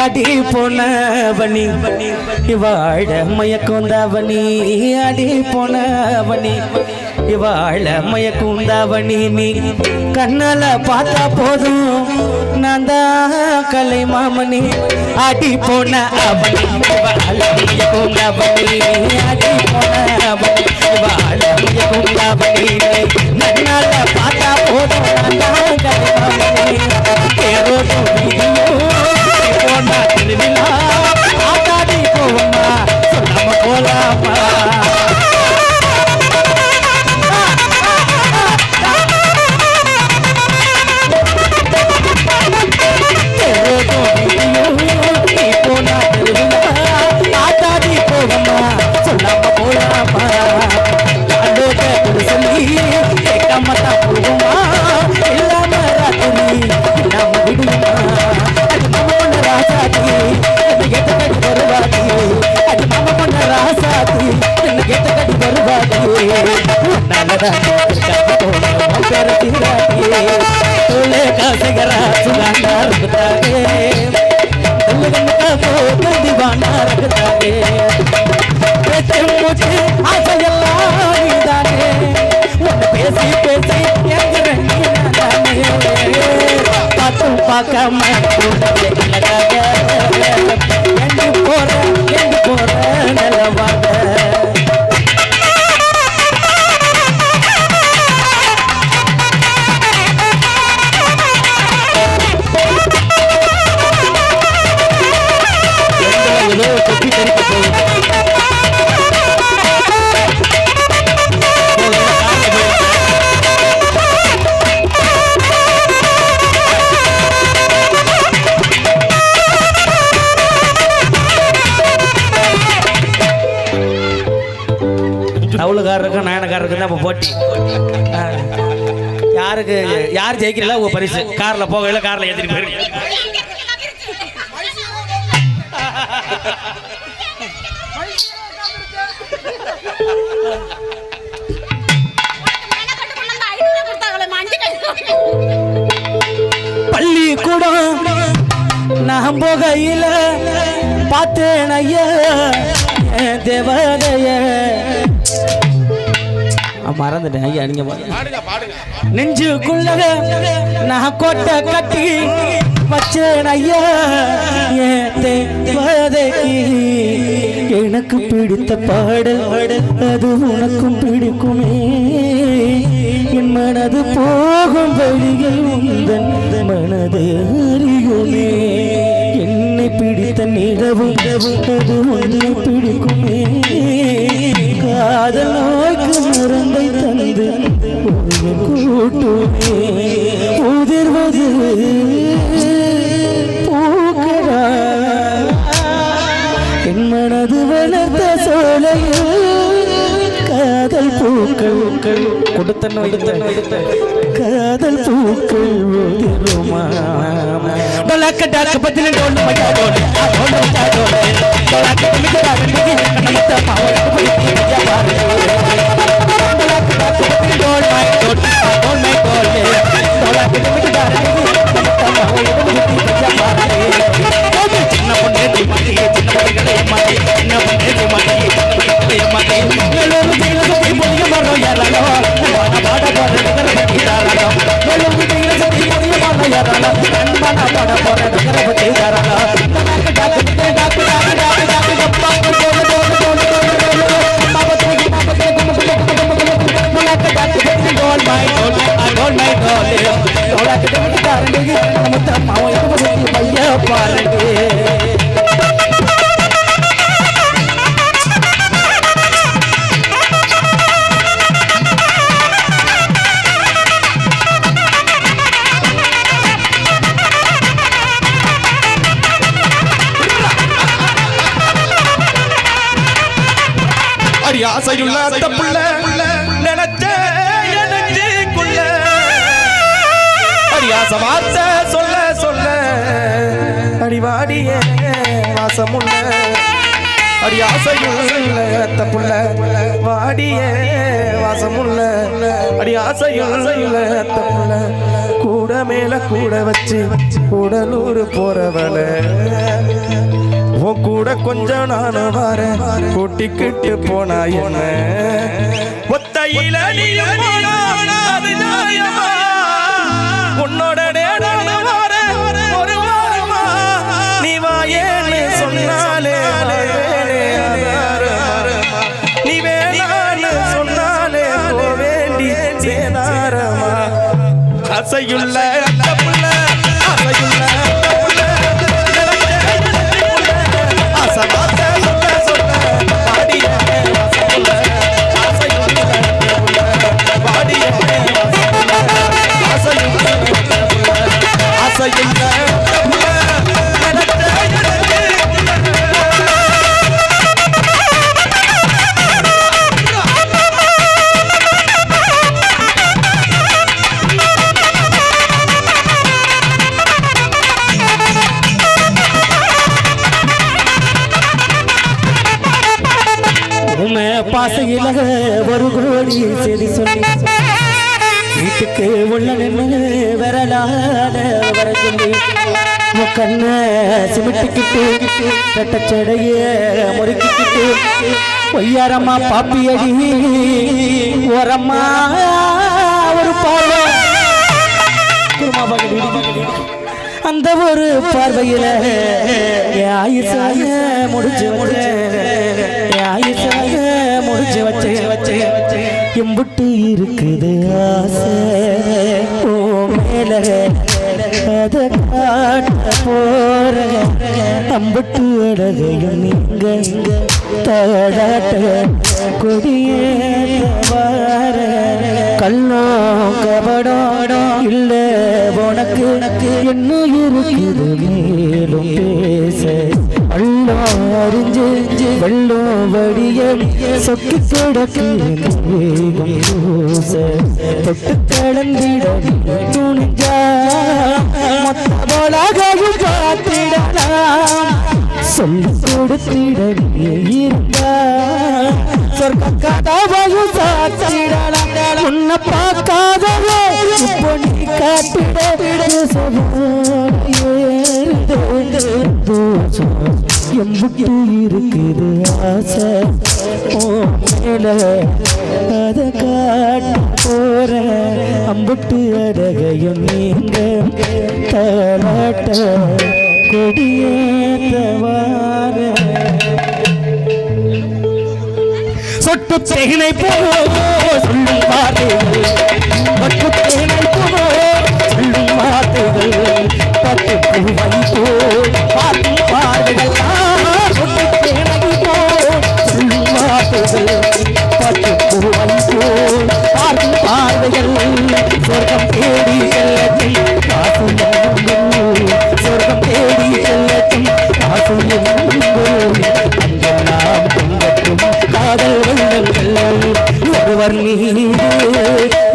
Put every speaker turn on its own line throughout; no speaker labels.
அடி போனவனி இவாழ மயக்குந்தாவணி அடி போனவனி இவாழ மயக்குந்தாவணி நீ கண்ணால பார்த்தா போதும் நான் தான் கலை மாமணி அடி போன அவனி இவாழ மயக்குந்தாவணி அடி போனவனி இவாழ மயக்குந்தாவணி கண்ணால பார்த்தா போதும் நான் தான் கலை மாமணி தேரோடும் போனா திருவிழா ஆட்டாடி போவம்மா சொல்லாம போலாமா போனா திருவிழா ஆட்டாடி போவம்மா சொல்லாம போலாமா சொல்லி கேட்காமத்தா போகுமா இல்லாம ராத்திரி இல்லாம விடுமா அது மாமா பொண்ண ராசாத்தி என்ன கேட்ட கட்டி வருவாதி அது மாமா பொண்ண ராசாத்தி என்ன கேட்ட கட்டி வருவாதி நல்லதான் பேர தீராட்டி தோலே காசகரா சுகாண்டா இருக்குதாகே கண்டிவாண்டா இருக்குதாகே மூச்சு ஆசையெல்லாம் நீதானே உன்னை பேசி பேசி பார்த்தும் பார்க்காம எங்கு போற நல்லவாக கொப்பி தெரிக்க போகுது தவுளுக்காரருக்கும் நாயனக்காரருக்கும் தான் இப்போ போட்டி யாருக்கு யார் ஜெயிக்கிறீங்களா உங்க பரிசு காரில் போகல காரில் ஏற்றிட்டு போயிருங்க பள்ளிக்கூடம் நான் போகையில பார்த்தேன் ஐயா தேவதைய மறந்துட்டேன் ஐயா நீங்க நெஞ்சுக்குள்ள நான் கோட்டை கட்டி வச்சேன் ஐயா தேவதைக்கு எனக்கு பிடித்த பாடல் அது உனக்கும் பிடிக்குமே என் மனது போகும் வழிகள் உந்தன் மனது அறியுமே என்னை பிடித்த நிலவும் அது உன்னை பிடிக்குமே காதல் நோய்க்கு மருந்தை தந்து கூட்டுமே உதிர்வது பூக்கடா என் மனது வளர்த்த சோலையில் காதல் பூக்கள் கொடுத்த காதல் பூக்கள் உதிருமா டொலக்க டாக்க பத்தின டோல் மஜா டோல் டோல் மஜா டோல் டொலக்க மிகடா கண்டி கண்ணத்த பாவல புடிச்சி மஜா பாரு டொலக்க டாக்க பத்தின டோல் மை டோல் டொலக்க மிகடா கண்டி கண்ணத்த பாவல புடிச்சி மஜா பாரு சின்ன பொண்ணே மாட்டி சின்ன பொண்ணுகளே மாட்டி சின்ன பொண்ணே மாட்டி மாட்டி எல்லாரும் ஜீல சுத்தி போய் மரோ யாரலோ பாட பாட நகரபதி யாரலோ எல்லாரும் ஜீல சுத்தி போய் மரோ யாரலோ அன்பான பாட பாட நகரபதி யாரலோ டக்கு டக்கு டக்கு டக்கு டக்கு டக்கு கப்பா டோல டோல டோல டோல பாபா தோடி பாபா டக்கு டக்கு டோல் மை டோல் டோல் மை டோல் டோல டக்கு டக்கு நம்ம மாவோ எப்ப சுத்தி பையா பாருங்க
ஆசையுள்ள புள்ள நினைச்ச எனக்குள்ள அடியாச வார்த்தை சொல்ல சொல்ல அடிவாடிய வாசமுள்ள அடியாசையுள்ள புள்ள வாடிய வாசமுள்ள அடியாசையுள்ள புள்ள கூட மேல கூட வச்சு கூடலூர் போறவள கொஞ்சம் நானும் வரேன் கூட்டிக்கிட்டு போனா என்ன ஒத்தையில நீயும் போனா அது நியாயமா உன்னோட நேரம் வரேன் ஒரு வாரமா நீ வாயேன்னு சொன்னாலே நீ வேணான்னு சொன்னாலே வேண்டி சேதாரமா ஆசையுள்ள புள்ள ஆசையுள்ள புள்ள ஆசை வார்த்தை சொல்ல சொல்ல பாடிய வாசமுள்ள ஆசையுள்ள புள்ள பாடிய ஆசையுள்ள புள்ள ஆசையுள்ள புள்ள
பாசையில ஒரு கோடி செய்தி சொல்லி வீட்டுக்கு உள்ள நின்று விரலாட வர சொல்லி கண்ண சிமிட்டிக்கிட்டு கட்டச்சடைய முறுக்கிக்கிட்டு பொய்யாரம்மா பாப்பியடி ஓரம்மா ஒரு பார்வை அந்த ஒரு பார்வையில ஆயுசாக முடிச்சு ஆயுசாக முடிச்சு வச்சு எம்புட்டு இருக்குது ஆசை ஓ மேல அதை காட்ட போற அம்புட்டு அழகையும் நீங்க தாடாட்ட கொடியேற கள்ளோ கபடோடோ இல்ல உனக்கு என்ன இருக்குது மேலும் பேச அள்ளோ அறிஞ்சு வெள்ளம் வடிய சொக்கு கிடக்கு தொட்டு கடந்திட துணிஞ்சா மொத்த போலாகையும் பார்த்திடலாம் சொல்லி கொடுத்திட இருந்தா சொர்க்க கதவையும் சாத்திடலாம் உன்னை பார்க்காதவோ இப்போ நீ காட்டிட எம்புட்டு இருக்குது ஆசை ஓ மேல அதை காட்ட போற அம்புட்டு அழகையும் நீங்க தலாட்ட கொடியேத்தவார சொட்டு தேனை போ சொல்லும் வார்த்தைகள் சொட்டு தேனை போ சொல்லும் வார்த்தைகள் பட்டு பூவை போ பார்க்கும் பார்வைகள் சொட்டு தேனை போ சொல்லும் வார்த்தைகள் பட்டு பூவை போ பார்க்கும் பார்வைகள் சொர்க்கம் தேடி செல்லத்தில் காசு சொர்க்கம் தேடி செல்லத்தில் காசு நாம் பொங்கட்டும் காதல் வெள்ளங்கள் ஒருவர் மீது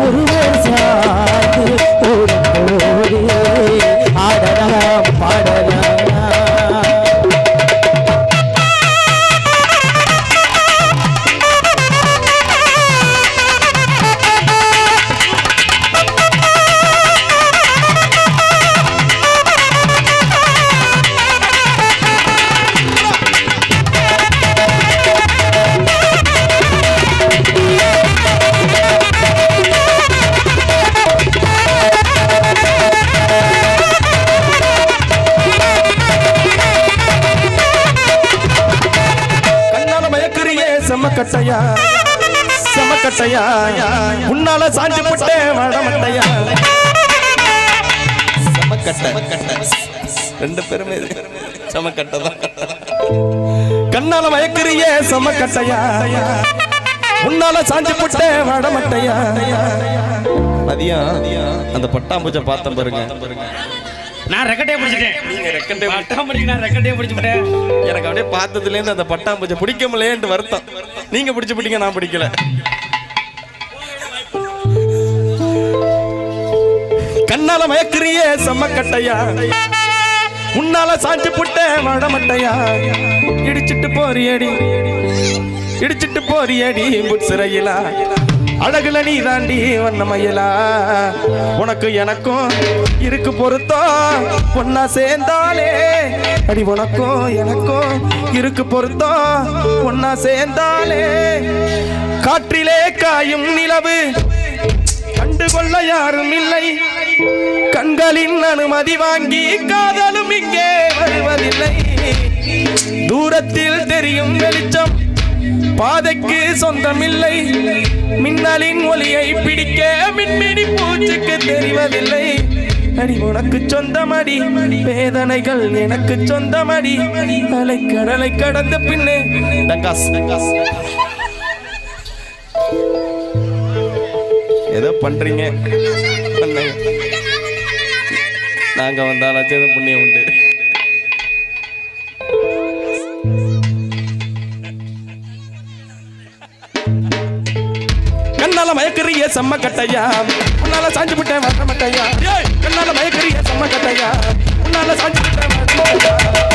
ஒருவர் சார்ந்து ஓடி ஆடலாம் பாடலாம்
செம்மக்கட்டையா செம்மக்கட்டையா உன்னால சாஞ்சு போட்டே வடமட்டையா செம்மக்கட்டை ரெண்டு பேருமே செம்மக்கட்டை தான் கண்ணால மயக்கிறிய செம்மக்கட்டையா உன்னால சாஞ்சு போட்டே வடமட்டையா மதியம் அந்த பட்டாம்பூச்சை பார்த்தேன் பாருங்க
நான் ரெக்கட்டே பிடிச்சிட்டேன்
நீங்க ரெக்கட்டே
பட்டாம்பூச்சி நான் ரெக்கட்டே பிடிச்சிட்டேன்
எனக்கு அப்படியே பார்த்ததுல இருந்து அந்த பட்டாம்பூச்சை பிடிக்க முடியலன்னு வருத்தம் நீங்க பிடிச்சு பிடிங்க நான் பிடிக்கல கண்ணால மயக்கிறிய செம்மக்கட்டையா உன்னால சாஞ்சு புட்ட வடமட்டையா இடிச்சிட்டு போறியடி புட் சிறையிலா அழகுல நீ தாண்டி வண்ண மயிலா உனக்கு எனக்கும் இருக்கு பொருத்தம் ஒன்னா சேர்ந்தாலே அடி உனக்கும் எனக்கும் இருக்கு பொருத்தம் ஒன்னா சேர்ந்தாலே காற்றிலே காயும் நிலவு கண்டுகொள்ள யாரும் இல்லை கண்களின் அனுமதி வாங்கி காதலும் இங்கே வருவதில்லை தூரத்தில் தெரியும் வெளிச்சம் பாதைக்கு சொந்தமில்லை மின்னலின் ஒளியை பிடிக்க மின்மினி பூச்சுக்கு தெரிவதில்லை அடி உனக்கு சொந்தமடி வேதனைகள் எனக்கு சொந்தமடி அலை கடலை கடந்த பின்னே டங்காஸ் ஏதோ பண்றீங்க நாங்க வந்தாலும் புண்ணியம் உண்டு கண்ணால மயக்கறிய செம்ம கட்டையா உன்னால சாஞ்சு விட்டேன் வர மட்டையா கண்ணால மயக்கறிய செம்ம கட்டையா உன்னால சாஞ்சு விட்டேன்